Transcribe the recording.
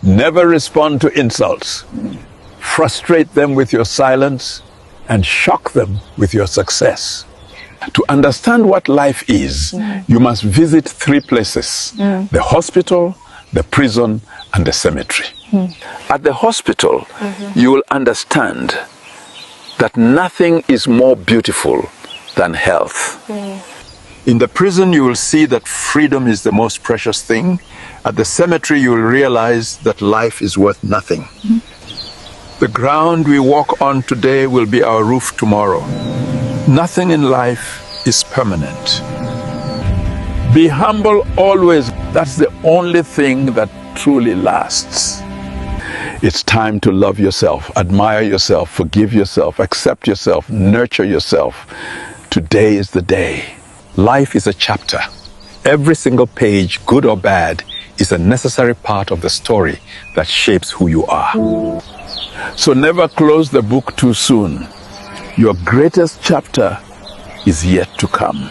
Never respond to insults. Frustrate them with your silence and shock them with your success. To understand what life is, you must visit 3 places: the hospital, the prison, and the cemetery. At the hospital, you will understand that nothing is more beautiful than health. In the prison, you will see that freedom is the most precious thing. At the cemetery, you will realize that life is worth nothing. The ground we walk on today will be our roof tomorrow. Nothing in life is permanent. Be humble always. That's the only thing that truly lasts. It's time to love yourself, admire yourself, forgive yourself, accept yourself, nurture yourself. Today is the day. Life is a chapter. Every single page, good or bad, is a necessary part of the story that shapes who you are. So never close the book too soon. Your greatest chapter is yet to come.